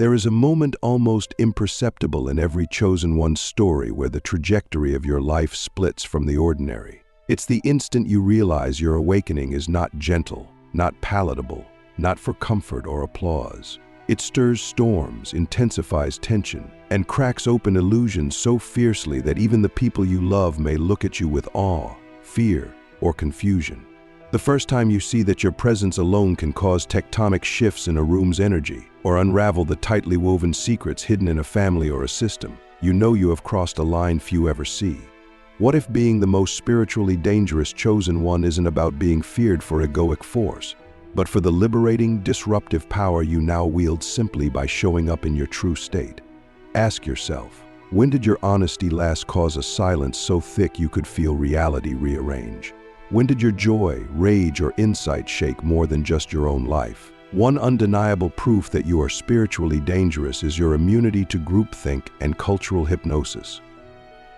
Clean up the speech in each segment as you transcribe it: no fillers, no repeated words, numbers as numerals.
There is a moment almost imperceptible in every chosen one's story where the trajectory of your life splits from the ordinary. It's the instant you realize your awakening is not gentle, not palatable, not for comfort or applause. It stirs storms, intensifies tension, and cracks open illusions so fiercely that even the people you love may look at you with awe, fear, or confusion. The first time you see that your presence alone can cause tectonic shifts in a room's energy, or unravel the tightly woven secrets hidden in a family or a system, you know you have crossed a line few ever see. What if being the most spiritually dangerous chosen one isn't about being feared for egoic force, but for the liberating, disruptive power you now wield simply by showing up in your true state? Ask yourself, when did your honesty last cause a silence so thick you could feel reality rearrange? When did your joy, rage, or insight shake more than just your own life? One undeniable proof that you are spiritually dangerous is your immunity to groupthink and cultural hypnosis.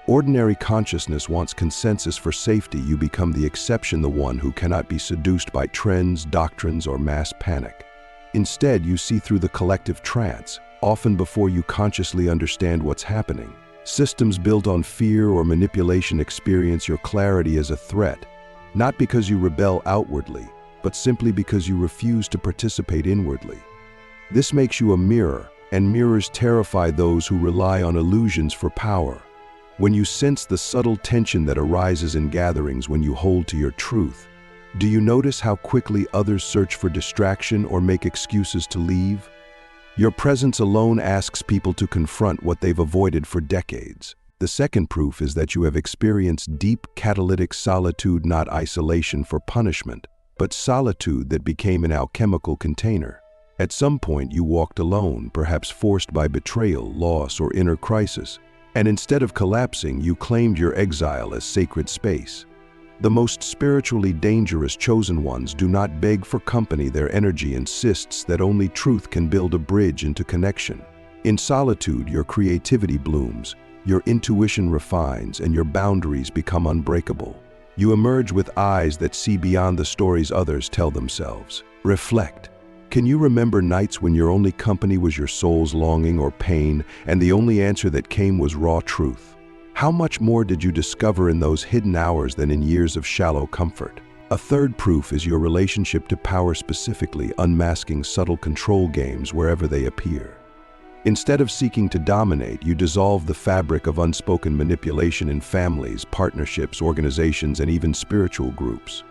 Ordinary consciousness wants consensus for safety. You become the exception, the one who cannot be seduced by trends, doctrines, or mass panic. Instead, you see through the collective trance, often before you consciously understand what's happening. Systems built on fear or manipulation experience your clarity as a threat, not because you rebel outwardly, but simply because you refuse to participate inwardly. This makes you a mirror, and mirrors terrify those who rely on illusions for power. When you sense the subtle tension that arises in gatherings when you hold to your truth, do you notice how quickly others search for distraction or make excuses to leave? Your presence alone asks people to confront what they've avoided for decades. The second proof is that you have experienced deep catalytic solitude, not isolation for punishment, but solitude that became an alchemical container. At some point you walked alone, perhaps forced by betrayal, loss, or inner crisis, and instead of collapsing, you claimed your exile as sacred space. The most spiritually dangerous chosen ones do not beg for company. Their energy insists that only truth can build a bridge into connection. In solitude, your creativity blooms, your intuition refines, and your boundaries become unbreakable. You emerge with eyes that see beyond the stories others tell themselves. Reflect. Can you remember nights when your only company was your soul's longing or pain, and the only answer that came was raw truth? How much more did you discover in those hidden hours than in years of shallow comfort? A third proof is your relationship to power, specifically unmasking subtle control games wherever they appear. Instead of seeking to dominate, you dissolve the fabric of unspoken manipulation in families, partnerships, organizations, and even spiritual groups.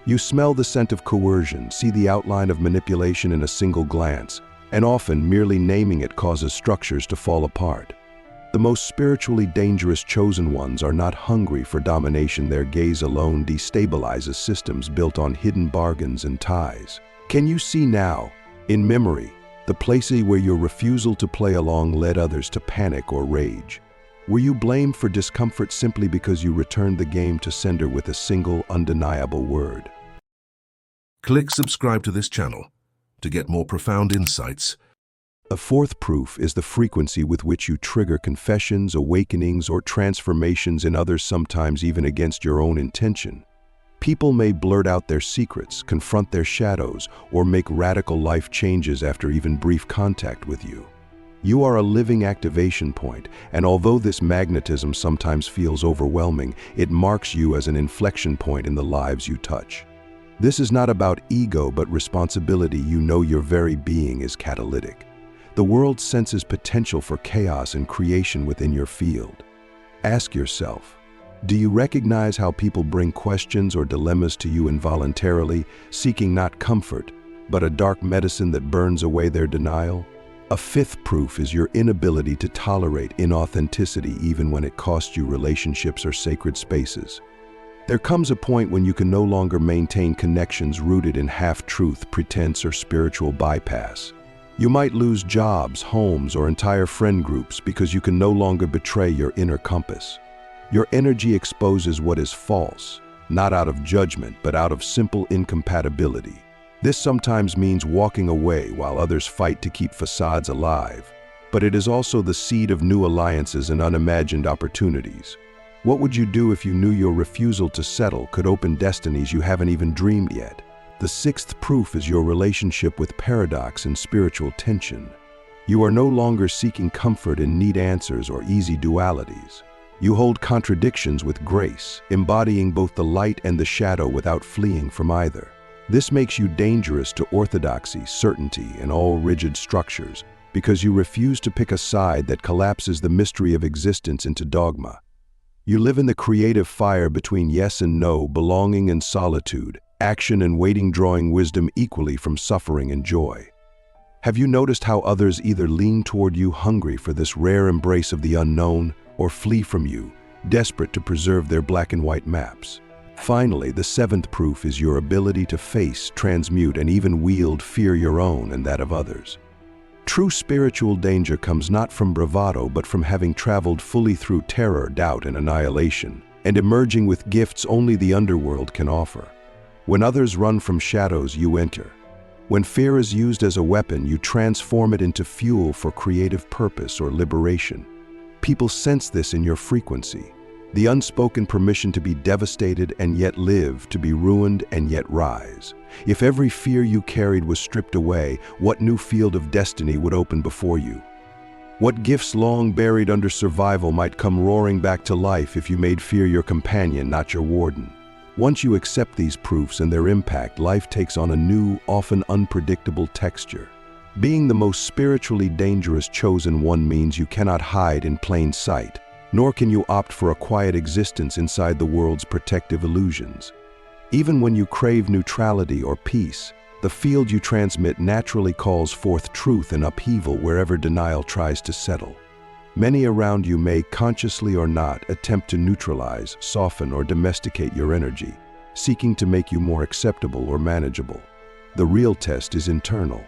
You smell the scent of coercion, see the outline of manipulation in a single glance, and often merely naming it causes structures to fall apart. The most spiritually dangerous chosen ones are not hungry for domination. Their gaze alone destabilizes systems built on hidden bargains and ties. Can you see now, in memory, the places where your refusal to play along led others to panic or rage? Were you blamed for discomfort simply because you returned the game to sender with a single, undeniable word? Click subscribe to this channel to get more profound insights. A fourth proof is the frequency with which you trigger confessions, awakenings, or transformations in others, sometimes even against your own intention. People may blurt out their secrets, confront their shadows, or make radical life changes after even brief contact with you. You are a living activation point, and although this magnetism sometimes feels overwhelming, it marks you as an inflection point in the lives you touch. This is not about ego, but responsibility. You know your very being is catalytic. The world senses potential for chaos and creation within your field. Ask yourself, do you recognize how people bring questions or dilemmas to you involuntarily, seeking not comfort, but a dark medicine that burns away their denial? A fifth proof is your inability to tolerate inauthenticity even when it costs you relationships or sacred spaces. There comes a point when you can no longer maintain connections rooted in half-truth, pretense, or spiritual bypass. You might lose jobs, homes, or entire friend groups because you can no longer betray your inner compass. Your energy exposes what is false, not out of judgment, but out of simple incompatibility. This sometimes means walking away while others fight to keep facades alive, but it is also the seed of new alliances and unimagined opportunities. What would you do if you knew your refusal to settle could open destinies you haven't even dreamed yet? The sixth proof is your relationship with paradox and spiritual tension. You are no longer seeking comfort in neat answers or easy dualities. You hold contradictions with grace, embodying both the light and the shadow without fleeing from either. This makes you dangerous to orthodoxy, certainty, and all rigid structures, because you refuse to pick a side that collapses the mystery of existence into dogma. You live in the creative fire between yes and no, belonging and solitude, action and waiting, drawing wisdom equally from suffering and joy. Have you noticed how others either lean toward you hungry for this rare embrace of the unknown, or flee from you, desperate to preserve their black and white maps? Finally, the seventh proof is your ability to face, transmute, and even wield fear, your own and that of others. True spiritual danger comes not from bravado, but from having traveled fully through terror, doubt, and annihilation, and emerging with gifts only the underworld can offer. When others run from shadows, you enter. When fear is used as a weapon, you transform it into fuel for creative purpose or liberation. People sense this in your frequency, the unspoken permission to be devastated and yet live, to be ruined and yet rise. If every fear you carried was stripped away, what new field of destiny would open before you? What gifts long buried under survival might come roaring back to life if you made fear your companion, not your warden? Once you accept these proofs and their impact, life takes on a new, often unpredictable texture. Being the most spiritually dangerous chosen one means you cannot hide in plain sight, nor can you opt for a quiet existence inside the world's protective illusions. Even when you crave neutrality or peace, the field you transmit naturally calls forth truth and upheaval wherever denial tries to settle. Many around you may, consciously or not, attempt to neutralize, soften, or domesticate your energy, seeking to make you more acceptable or manageable. The real test is internal.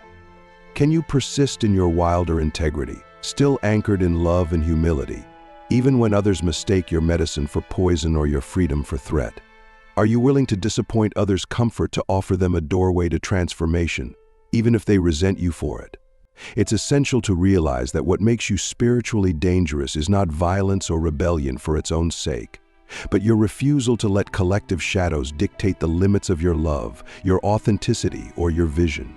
Can you persist in your wilder integrity, still anchored in love and humility, even when others mistake your medicine for poison or your freedom for threat? Are you willing to disappoint others' comfort to offer them a doorway to transformation, even if they resent you for it? It's essential to realize that what makes you spiritually dangerous is not violence or rebellion for its own sake, but your refusal to let collective shadows dictate the limits of your love, your authenticity, or your vision.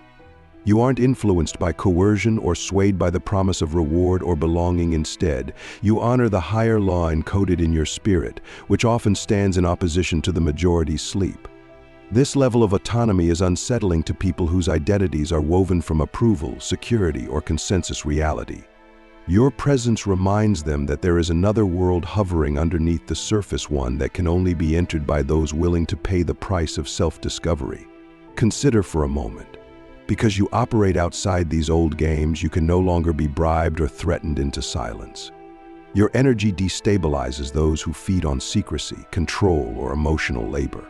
You aren't influenced by coercion or swayed by the promise of reward or belonging. Instead, you honor the higher law encoded in your spirit, which often stands in opposition to the majority's sleep. This level of autonomy is unsettling to people whose identities are woven from approval, security, or consensus reality. Your presence reminds them that there is another world hovering underneath the surface, one that can only be entered by those willing to pay the price of self-discovery. Consider for a moment. Because you operate outside these old games, you can no longer be bribed or threatened into silence. Your energy destabilizes those who feed on secrecy, control, or emotional labor.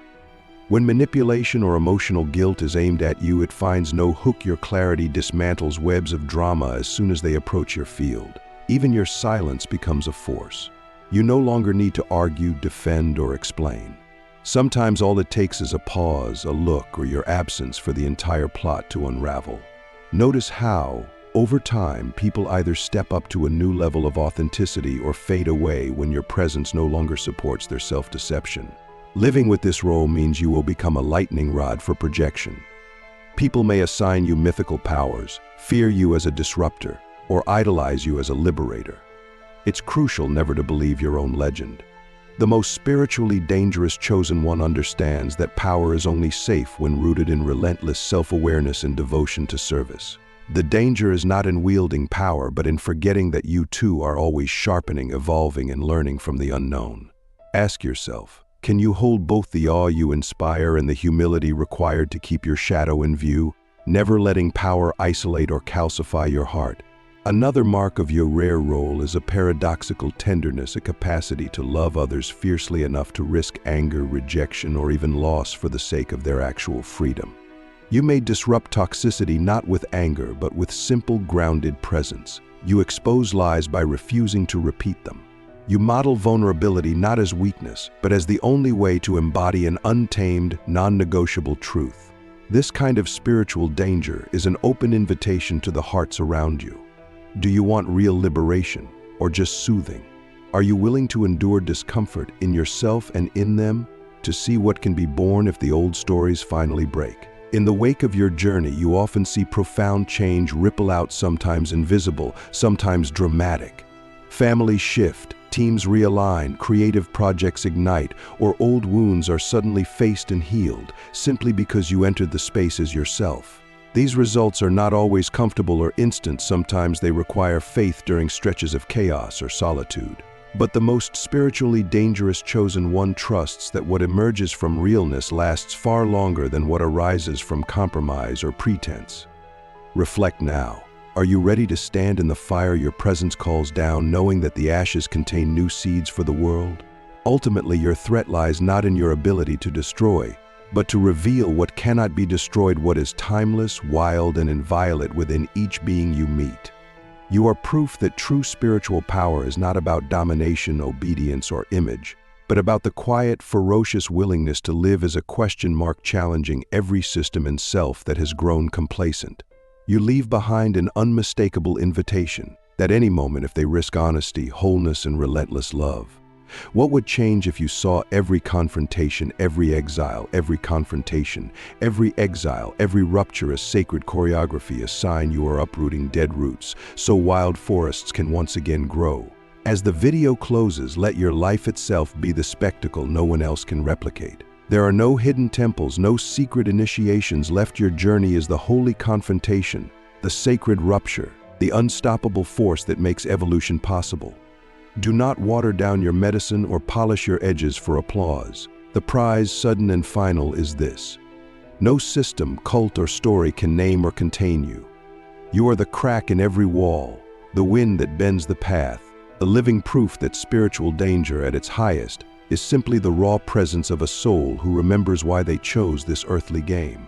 When manipulation or emotional guilt is aimed at you, it finds no hook. Your clarity dismantles webs of drama as soon as they approach your field. Even your silence becomes a force. You no longer need to argue, defend, or explain. Sometimes all it takes is a pause, a look, or your absence for the entire plot to unravel. Notice how, over time, people either step up to a new level of authenticity or fade away when your presence no longer supports their self-deception. Living with this role means you will become a lightning rod for projection. People may assign you mythical powers, fear you as a disruptor, or idolize you as a liberator. It's crucial never to believe your own legend. The most spiritually dangerous chosen one understands that power is only safe when rooted in relentless self-awareness and devotion to service. The danger is not in wielding power, but in forgetting that you too are always sharpening, evolving, and learning from the unknown. Ask yourself, can you hold both the awe you inspire and the humility required to keep your shadow in view, never letting power isolate or calcify your heart? Another mark of your rare role is a paradoxical tenderness, a capacity to love others fiercely enough to risk anger, rejection, or even loss for the sake of their actual freedom. You may disrupt toxicity not with anger, but with simple, grounded presence. You expose lies by refusing to repeat them. You model vulnerability not as weakness, but as the only way to embody an untamed, non-negotiable truth. This kind of spiritual danger is an open invitation to the hearts around you. Do you want real liberation, or just soothing? Are you willing to endure discomfort in yourself and in them, to see what can be born if the old stories finally break? In the wake of your journey, you often see profound change ripple out, sometimes invisible, sometimes dramatic. Families shift, teams realign, creative projects ignite, or old wounds are suddenly faced and healed, simply because you entered the spaces yourself. These results are not always comfortable or instant. Sometimes they require faith during stretches of chaos or solitude. But the most spiritually dangerous chosen one trusts that what emerges from realness lasts far longer than what arises from compromise or pretense. Reflect now. Are you ready to stand in the fire your presence calls down, knowing that the ashes contain new seeds for the world? Ultimately, your threat lies not in your ability to destroy, but to reveal what cannot be destroyed, what is timeless, wild, and inviolate within each being you meet. You are proof that true spiritual power is not about domination, obedience, or image, but about the quiet, ferocious willingness to live as a question mark, challenging every system and self that has grown complacent. You leave behind an unmistakable invitation, that any moment, if they risk honesty, wholeness, and relentless love. What would change if you saw every confrontation, every exile, every confrontation, every exile, every rupture as sacred choreography, a sign you are uprooting dead roots, so wild forests can once again grow? As the video closes, let your life itself be the spectacle no one else can replicate. There are no hidden temples, no secret initiations left. Your journey is the holy confrontation, the sacred rupture, the unstoppable force that makes evolution possible. Do not water down your medicine or polish your edges for applause. The prize, sudden and final, is this: no system, cult, or story can name or contain you. You are the crack in every wall, the wind that bends the path, the living proof that spiritual danger at its highest is simply the raw presence of a soul who remembers why they chose this earthly game.